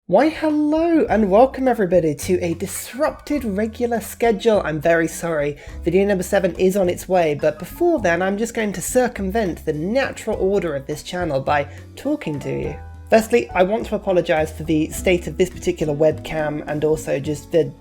Why hello and welcome everybody to a disrupted regular schedule. I'm very sorry, video number 7 is on its way, but before then I'm just going to circumvent the natural order of this channel by talking to you. Firstly, I want to apologise for the state of this particular webcam and also just the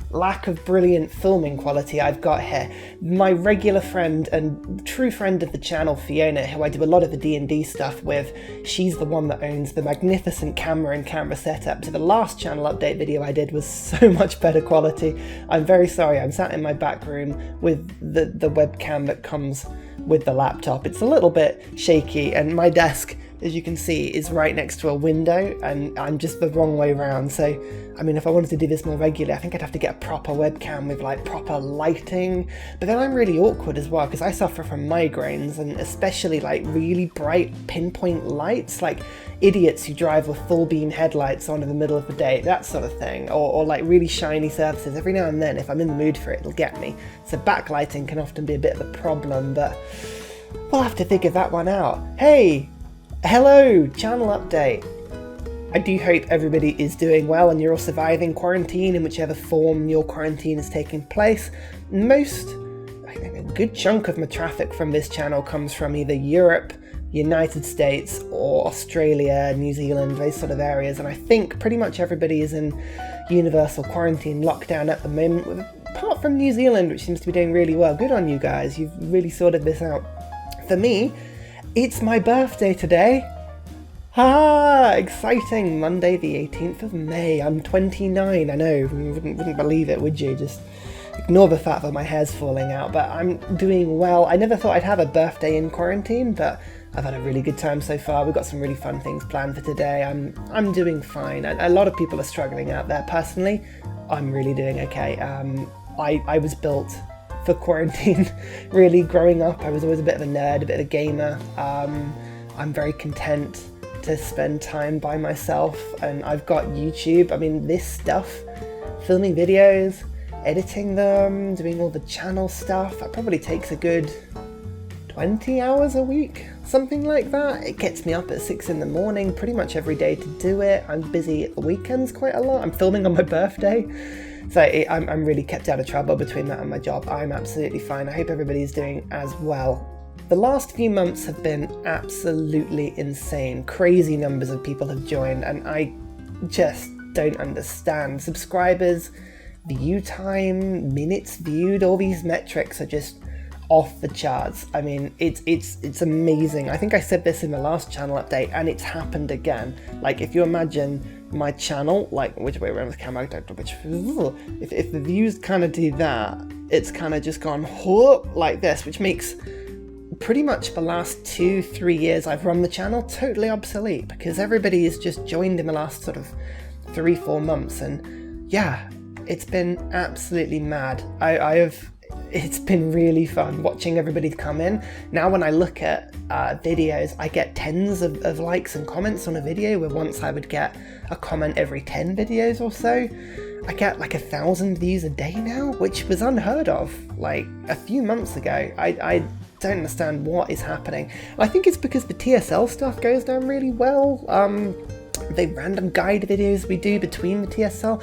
lack of brilliant filming quality I've got here. My regular friend and true friend of the channel, Fiona, who I do a lot of the D&D stuff with, she's the one that owns the magnificent camera and camera setup. So the last channel update video I did was so much better quality. I'm very sorry, I'm sat in my back room with the webcam that comes with the laptop. It's a little bit shaky and my desk, as you can see, is right next to a window and I'm just the wrong way around. So, I mean, if I wanted to do this more regularly, I think I'd have to get a proper webcam with like proper lighting. But then I'm really awkward as well because I suffer from migraines and especially like really bright pinpoint lights, like idiots who drive with full beam headlights on in the middle of the day, that sort of thing. Or like really shiny surfaces. Every now and then, if I'm in the mood for it, it'll get me. So backlighting can often be a bit of a problem, but we'll have to figure that one out. Hey! Hello, channel update. I do hope everybody is doing well and you're all surviving quarantine in whichever form your quarantine is taking place. I think a good chunk of my traffic from this channel comes from either Europe, United States, or Australia, New Zealand, those sort of areas, and I think pretty much everybody is in universal quarantine lockdown at the moment, apart from New Zealand, which seems to be doing really well. Good on you guys, you've really sorted this out. For me, it's my birthday today. Ah, exciting! Monday the 18th of May. I'm 29, I know, you wouldn't believe it, would you? Just ignore the fact that my hair's falling out, but I'm doing well. I never thought I'd have a birthday in quarantine, but I've had a really good time so far. We've got some really fun things planned for today. I'm doing fine. A lot of people are struggling out there. Personally, I'm really doing okay. I was built for quarantine. Really, growing up, I was always a bit of a nerd, a bit of a gamer. I'm very content to spend time by myself, and I've got YouTube. I mean, this stuff, filming videos, editing them, doing all the channel stuff, that probably takes a good 20 hours a week, something like that. It gets me up at 6 in the morning pretty much every day to do it. I'm busy at the weekends quite a lot. I'm filming on my birthday. So I'm really kept out of trouble between that and my job. I'm absolutely fine. I hope everybody's doing as well. The last few months have been absolutely insane. Crazy numbers of people have joined and I just don't understand. Subscribers, view time, minutes viewed, all these metrics are just off the charts. I mean, it's amazing. I think I said this in the last channel update and it's happened again. Like, if you imagine my channel, like, which way around the camera, I don't know which, if the views kind of do that, it's kind of just gone whoop like this, which makes pretty much the last 2-3 years I've run the channel totally obsolete because everybody has just joined in the last sort of 3-4 months, and yeah, it's been absolutely mad. It's been really fun watching everybody come in. Now when I look at videos, I get tens of likes and comments on a video, where once I would get a comment every 10 videos or so. I get like 1,000 views a day now, which was unheard of like a few months ago. I don't understand what is happening. I think it's because the TSL stuff goes down really well. The random guide videos we do between the TSL,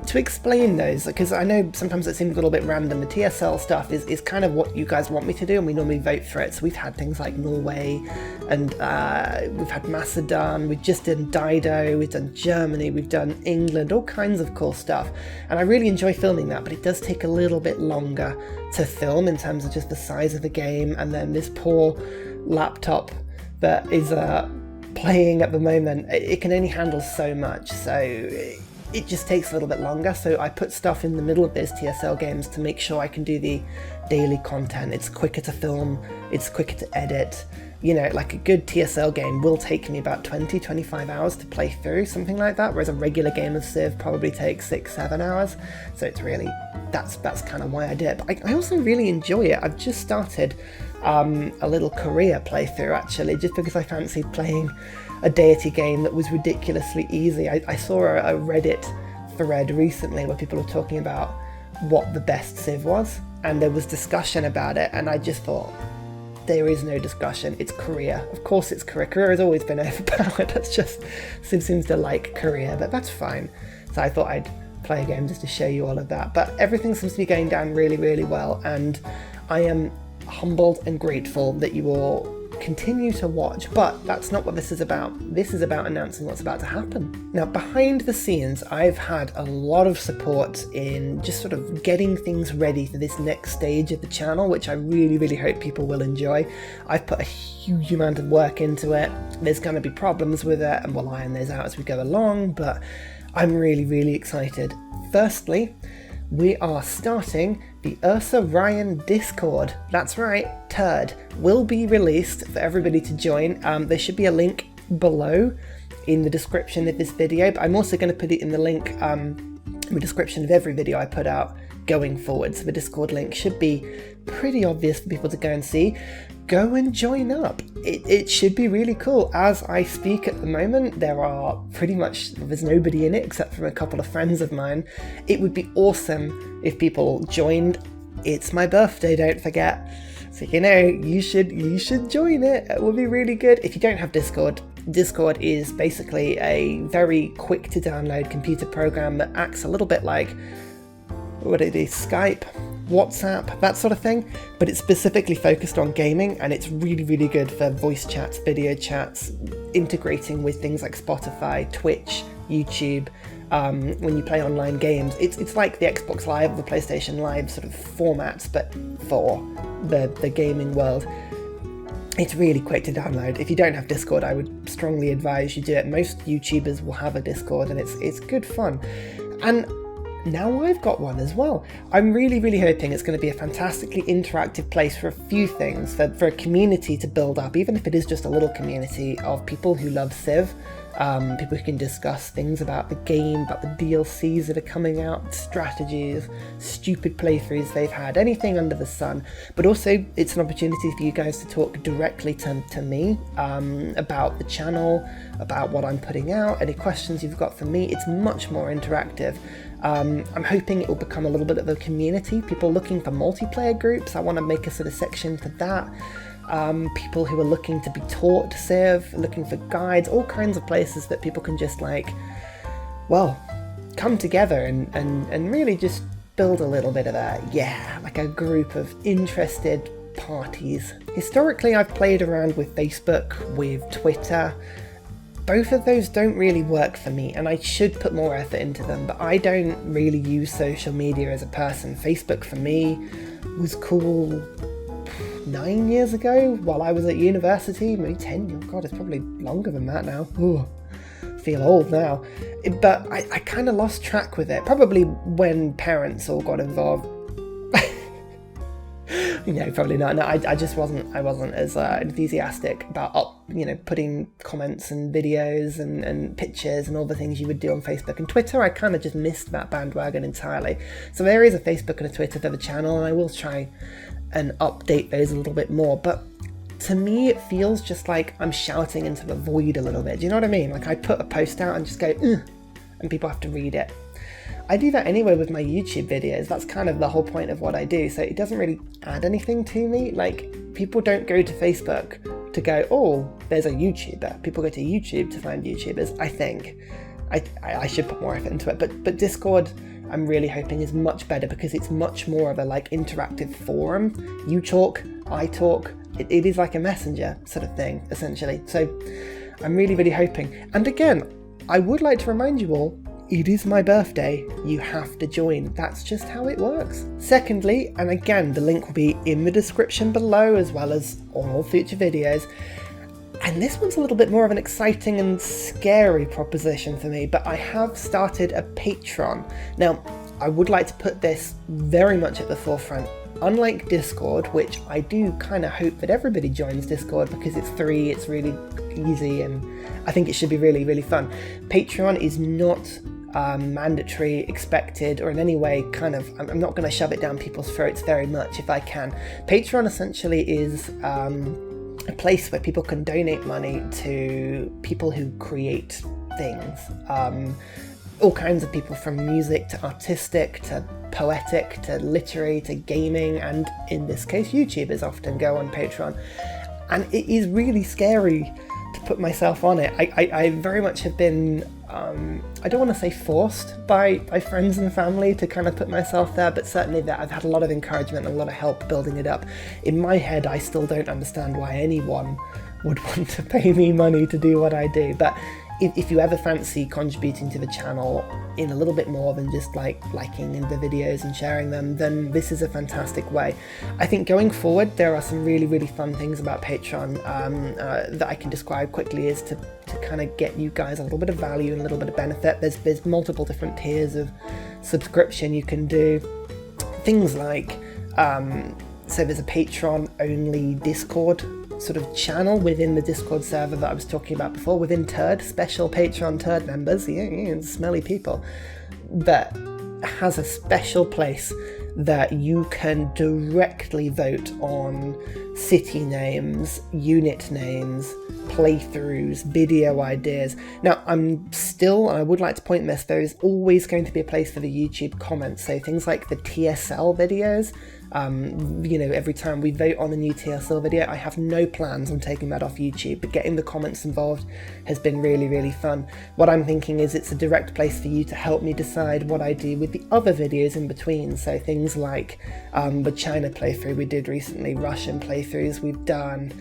to explain those, because I know sometimes it seems a little bit random. The TSL stuff is kind of what you guys want me to do, and we normally vote for it. So we've had things like Norway, and we've had Macedon, we've just done Dido, we've done Germany, we've done England, all kinds of cool stuff. And I really enjoy filming that, but it does take a little bit longer to film in terms of just the size of the game, and then this poor laptop that is playing at the moment, it can only handle so much, so it just takes a little bit longer. So I put stuff in the middle of those TSL games to make sure I can do the daily content. It's quicker to film, it's quicker to edit. You know, like a good TSL game will take me about 20-25 hours to play through, something like that, whereas a regular game of Civ probably takes 6-7 hours. So it's really, that's kind of why I did it. But I also really enjoy it. I've just started a little Korea playthrough, actually, just because I fancied playing a deity game that was ridiculously easy. I saw a Reddit thread recently where people were talking about what the best Civ was, and there was discussion about it, and I just thought, There is no discussion. It's career. Of course it's career. Career has always been overpowered. That's just Civ seems to like career, but that's fine. So I thought I'd play a game just to show you all of that. But everything seems to be going down really, really well, and I am humbled and grateful that you all continue to watch, but that's not what this is about. This is about announcing what's about to happen. Now, behind the scenes, I've had a lot of support in just sort of getting things ready for this next stage of the channel, which I really, really hope people will enjoy. I've put a huge amount of work into it. There's going to be problems with it, and we'll iron those out as we go along, but I'm really, really excited. Firstly, we are starting the Ursa Ryan Discord. That's right, Turd will be released for everybody to join. There should be a link below in the description of this video, but I'm also going to put it in the link in the description of every video I put out going forward. So the Discord link should be pretty obvious for people to go and see. Go and join up. It should be really cool. As I speak at the moment, there's nobody in it except for a couple of friends of mine. It would be if people joined. It's my birthday, don't forget. So you should join it. It will be really good. If you don't have Discord is basically a very quick to download computer program that acts a little bit like Skype, WhatsApp, that sort of thing, but it's specifically focused on gaming, and it's really, really good for voice chats, video chats, integrating with things like Spotify, Twitch, YouTube. When you play online games, it's like the Xbox Live or the PlayStation Live sort of formats, but for the gaming world. It's really quick to download. If you don't have Discord, I would strongly advise you do it. Most YouTubers will have a Discord, and it's good fun. And now I've got one as well. I'm really, really hoping it's going to be a fantastically interactive place for a few things, for a community to build up, even if it is just a little community of people who love Civ, people who can discuss things about the game, about the DLCs that are coming out, strategies, stupid playthroughs they've had, anything under the sun. But also it's an opportunity for you guys to talk directly to me about the channel, about what I'm putting out, any questions you've got for me. It's much more interactive. I'm hoping it will become a little bit of a community, people looking for multiplayer groups. I want to make a sort of section for that. People who are looking to be taught Civ, looking for guides, all kinds of places that people can just come together and really just build a little bit of a group of interested parties. Historically, I've played around with Facebook, with Twitter. Both of those don't really work for me, and I should put more effort into them, but I don't really use social media as a person. Facebook for me was cool 9 years ago while I was at university, maybe 10. Oh God, it's probably longer than that now. Ooh, feel old now. But I kind of lost track with it, probably when parents all got involved. Probably not. No, I just wasn't as enthusiastic about putting comments and videos and pictures and all the things you would do on Facebook and Twitter. I kind of just missed that bandwagon entirely. So there is a Facebook and a Twitter for the channel, and I will try and update those a little bit more. But to me, it feels just like I'm shouting into the void a little bit. Do you know what I mean? Like I put a post out and just go, ugh, and people have to read it. I do that anyway with my YouTube videos. That's kind of the whole point of what I do. So it doesn't really add anything to me. Like, people don't go to Facebook to go, oh, there's a YouTuber. People go to YouTube to find YouTubers, I think. I should put more effort into it. But Discord, I'm really hoping is much better because it's much more of a interactive forum. You talk, I talk. It is like a messenger sort of thing, essentially. So I'm really, really hoping. And again, I would like to remind you all, it is my birthday, you have to join. That's just how it works. Secondly, and again, the link will be in the description below as well as on all future videos. And this one's a little bit more of an exciting and scary proposition for me, but I have started a Patreon. Now, I would like to put this very much at the forefront. Unlike Discord, which I do kind of hope that everybody joins Discord because it's free, it's really easy, and I think it should be really, really fun. Patreon is not mandatory, expected, or in any way I'm not going to shove it down people's throats very much if I can. Patreon essentially is a place where people can donate money to people who create things. all kinds of people, from music to artistic to poetic to literary to gaming, and in this case YouTubers often go on Patreon. And it is really scary to put myself on it. I very much have been, I don't want to say forced by friends and family to kind of put myself there, but certainly that I've had a lot of encouragement and a lot of help building it up. In my head, I still don't understand why anyone would want to pay me money to do what I do, but if you ever fancy contributing to the channel in a little bit more than just like liking the videos and sharing them, then this is a fantastic way. I think going forward there are some really, really fun things about Patreon that I can describe quickly, is to kind of get you guys a little bit of value and a little bit of benefit. There's multiple different tiers of subscription you can do. Things like, so there's a Patreon only Discord sort of channel within the Discord server that I was talking about before, within Turd, special Patreon Turd members, smelly people, that has a special place that you can directly vote on city names, unit names, playthroughs, video ideas. Now, I would like to point this, there is always going to be a place for the YouTube comments, so things like the TSL videos. Every time we vote on a new TSL video, I have no plans on taking that off YouTube, but getting the comments involved has been really, really fun. What I'm thinking is it's a direct place for you to help me decide what I do with the other videos in between, so things like the China playthrough we did recently, Russian playthroughs we've done,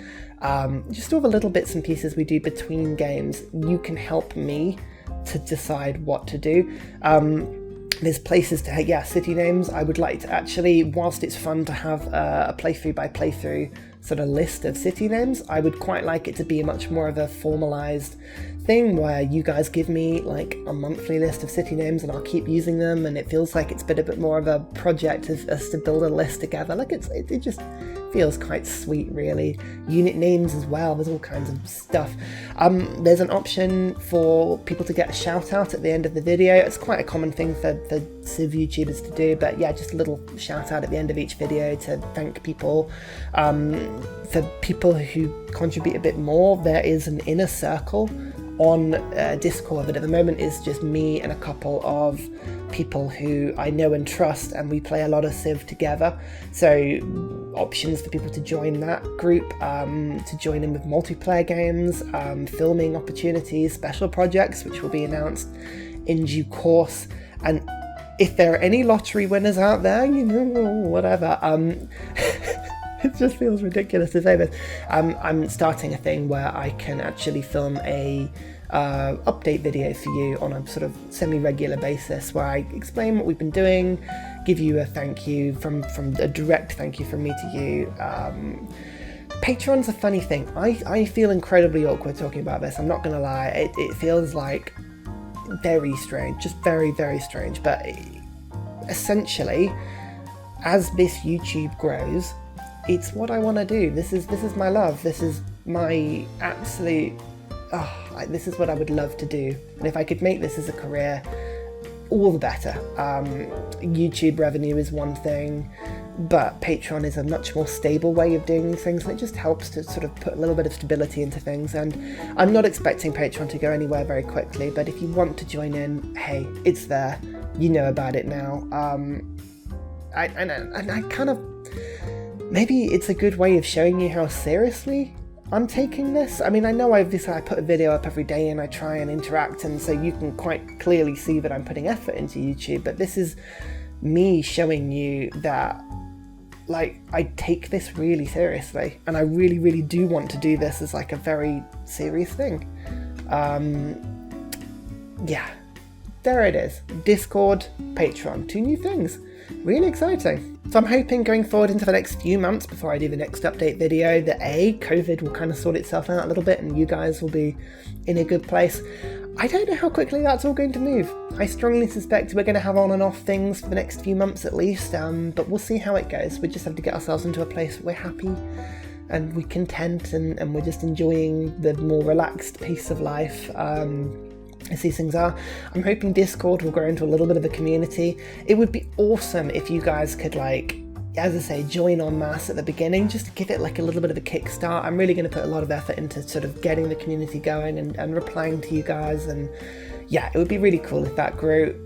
just all the little bits and pieces we do between games. You can help me to decide what to do. There's places to, city names. I would like to actually, whilst it's fun to have a playthrough by playthrough sort of list of city names, I would quite like it to be much more of a formalized thing where you guys give me like a monthly list of city names and I'll keep using them, and it feels like it's been a bit more of a project of us to build a list together. Like it just feels quite sweet, really. Unit names as well, there's all kinds of stuff. There's an option for people to get a shout out at the end of the video. It's quite a common thing for Civ YouTubers to do, but yeah, just a little shout out at the end of each video to thank people. For people who contribute a bit more, there is an inner circle on Discord that at the moment is just me and a couple of people who I know and trust, and we play a lot of Civ together. So options for people to join that group, to join in with multiplayer games, filming opportunities, special projects which will be announced in due course. And if there are any lottery winners out there, whatever, it just feels ridiculous to say this. I'm starting a thing where I can actually film a update video for you on a sort of semi-regular basis, where I explain what we've been doing, give you a thank you from a direct thank you from me to you. Patreon's a funny thing. I feel incredibly awkward talking about this, I'm not gonna lie. It feels like very strange, just very, very strange. But essentially, as this YouTube grows, it's what I want to do. This is my love. This is my absolute, this is what I would love to do. And if I could make this as a career, all the better. YouTube revenue is one thing, but Patreon is a much more stable way of doing these things, and it just helps to sort of put a little bit of stability into things. And I'm not expecting Patreon to go anywhere very quickly, but if you want to join in, hey, it's there. You know about it now. I kind of, maybe it's a good way of showing you how seriously I'm taking this. I mean, I know obviously I put a video up every day and I try and interact, and so you can quite clearly see that I'm putting effort into YouTube, but this is me showing you that, like, I take this really seriously, and I really, really do want to do this as like a very serious thing. Yeah, there it is. Discord, Patreon, 2 new things. Really exciting. So I'm hoping going forward into the next few months, before I do the next update video, that COVID will kind of sort itself out a little bit and you guys will be in a good place. I don't know how quickly that's all going to move. I strongly suspect we're going to have on and off things for the next few months at least, but we'll see how it goes. We just have to get ourselves into a place where we're happy and we're content, and we're just enjoying the more relaxed pace of life. As these things are. I'm hoping Discord will grow into a little bit of a community. It would be awesome if you guys could, like, as I say, join en masse at the beginning, just to give it like a little bit of a kickstart. I'm really going to put a lot of effort into sort of getting the community going and replying to you guys, and yeah, it would be really cool if that grew.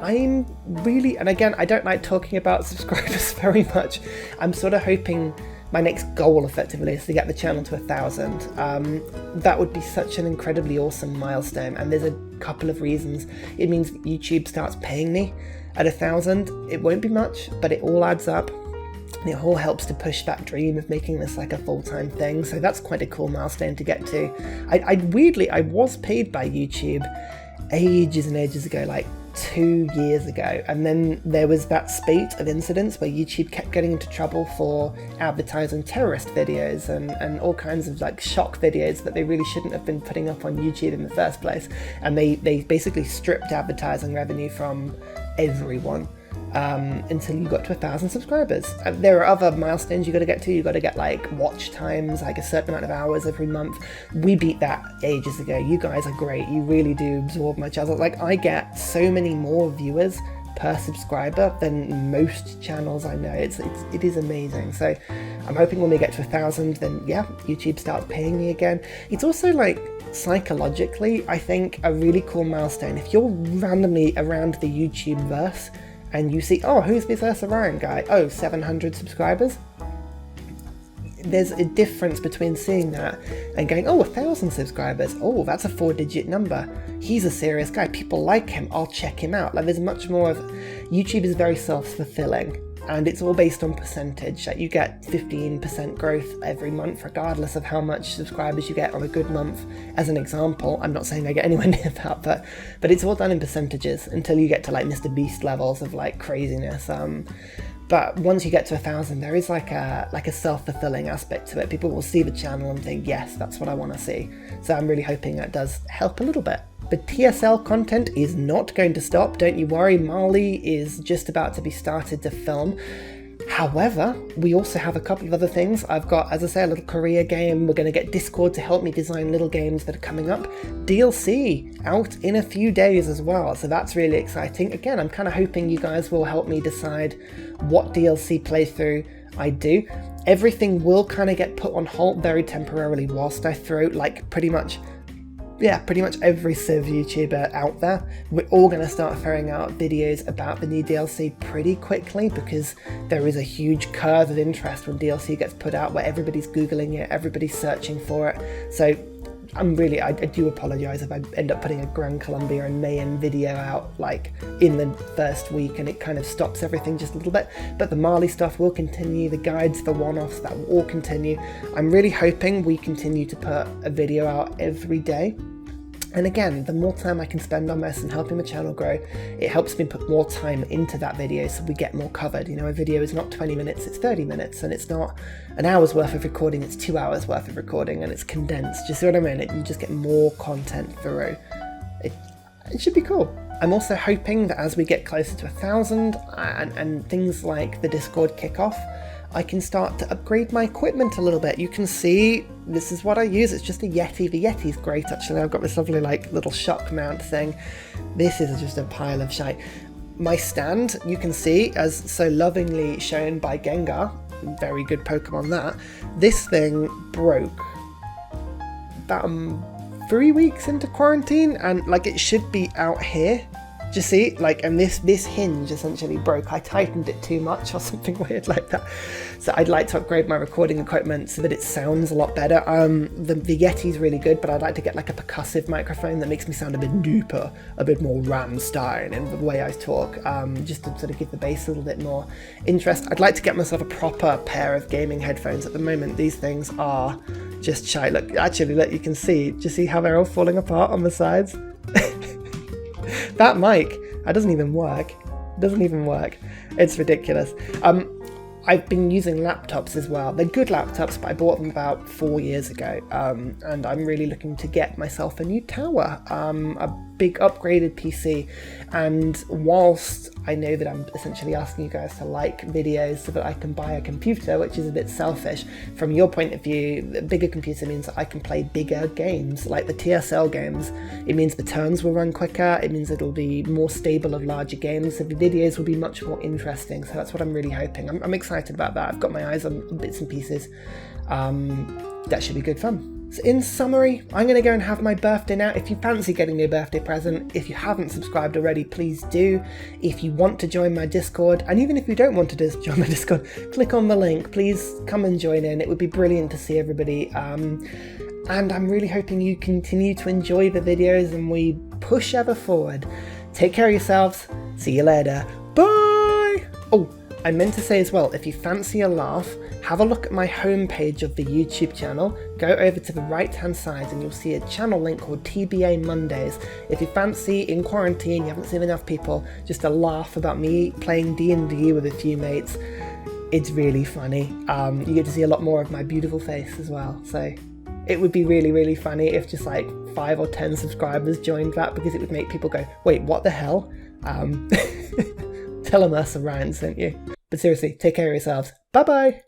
I'm really, and again, I don't like talking about subscribers very much. I'm sort of hoping my next goal effectively is to get the channel to 1,000. That would be such an incredibly awesome milestone, and there's a couple of reasons. It means YouTube starts paying me at 1,000. It won't be much, but it all adds up. And it all helps to push that dream of making this like a full-time thing. So that's quite a cool milestone to get to. I was paid by YouTube ages and ages ago, like 2 years ago, and then there was that spate of incidents where YouTube kept getting into trouble for advertising terrorist videos and all kinds of like shock videos that they really shouldn't have been putting up on YouTube in the first place, and they basically stripped advertising revenue from everyone until you got to 1,000 subscribers. There are other milestones you got to get to. You got to get like watch times, like a certain amount of hours every month. We beat that ages ago. You guys are great. You really do absorb my channel. Like, I get so many more viewers per subscriber than most channels I know. It is amazing. So I'm hoping when we get to 1,000, then yeah, YouTube starts paying me again. It's also like psychologically, I think, a really cool milestone. If you're randomly around the YouTube verse and you see, oh, who's this Ursa guy? Oh, 700 subscribers. There's a difference between seeing that and going, oh, 1,000 subscribers. Oh, that's a 4-digit number. He's a serious guy. People like him. I'll check him out. Like, there's much more of... YouTube is very self-fulfilling, and it's all based on percentage. Like, you get 15% growth every month, regardless of how much subscribers you get on a good month. As an example, I'm not saying I get anywhere near that, but it's all done in percentages until you get to like Mr. Beast levels of like craziness. But once you get to 1,000, there is like a self-fulfilling aspect to it. People will see the channel and think, yes, that's what I want to see. So I'm really hoping that does help a little bit. The TSL content is not going to stop, don't you worry. Marley is just about to be started to film. However, we also have a couple of other things. I've got, as I say, a little Korea game. We're going to get Discord to help me design little games that are coming up. DLC out in a few days as well, so that's really exciting. Again, I'm kind of hoping you guys will help me decide what DLC playthrough I do. Everything will kind of get put on hold very temporarily whilst I throw like pretty much every Civ YouTuber out there. We're all going to start throwing out videos about the new DLC pretty quickly, because there is a huge curve of interest when DLC gets put out, where everybody's Googling it, everybody's searching for it. So I do apologise if I end up putting a Gran Colombia and Mayan video out like in the first week and it kind of stops everything just a little bit, but the Marley stuff will continue, the guides for one-offs, that will all continue. I'm really hoping we continue to put a video out every day. And again, the more time I can spend on this and helping the channel grow, it helps me put more time into that video so we get more covered. You know, a video is not 20 minutes, it's 30 minutes, and it's not an hour's worth of recording, it's 2 hours worth of recording, and it's condensed. Do you see what I mean? You just get more content through. It should be cool. I'm also hoping that as we get closer to 1,000 and things like the Discord kickoff, I can start to upgrade my equipment a little bit. You can see this is what I use. It's just a Yeti. The Yeti's great, actually. I've got this lovely like little shock mount thing. This is just a pile of shite. My stand, you can see, as so lovingly shown by Gengar, very good Pokemon that, this thing broke about 3 weeks into quarantine, and like it should be out here. Do you see? Like, and this hinge essentially broke. I tightened it too much or something weird like that. So I'd like to upgrade my recording equipment so that it sounds a lot better. The Yeti's really good, but I'd like to get like a percussive microphone that makes me sound a bit deeper, a bit more Rammstein in the way I talk, just to sort of give the bass a little bit more interest. I'd like to get myself a proper pair of gaming headphones. At the moment, these things are just shite. Look, actually, look, you can see. Do you see how they're all falling apart on the sides? That mic, that doesn't even work. It's ridiculous. I've been using laptops as well. They're good laptops, but I bought them about 4 years ago, and I'm really looking to get myself a new tower, a big upgraded PC. And whilst I know that I'm essentially asking you guys to like videos so that I can buy a computer, which is a bit selfish, from your point of view, the bigger computer means that I can play bigger games, like the TSL games. It means the turns will run quicker, it means it'll be more stable of larger games, so the videos will be much more interesting. So that's what I'm really hoping. I'm excited about that. I've got my eyes on bits and pieces. That should be good fun. So in summary, I'm going to go and have my birthday now. If you fancy getting me a birthday present, if you haven't subscribed already, please do. If you want to join my Discord, and even if you don't want to join my Discord, click on the link. Please come and join in. It would be brilliant to see everybody. And I'm really hoping you continue to enjoy the videos and we push ever forward. Take care of yourselves. See you later. Bye! Oh, I meant to say as well, if you fancy a laugh, have a look at my homepage of the YouTube channel, go over to the right hand side and you'll see a channel link called TBA Mondays. If you fancy, in quarantine, you haven't seen enough people, just a laugh about me playing D&D with a few mates, it's really funny. You get to see a lot more of my beautiful face as well, so it would be really, really funny if just like 5 or 10 subscribers joined that, because it would make people go, wait, what the hell? Tell them Ursa Ryan sent you. But seriously, take care of yourselves. Bye bye!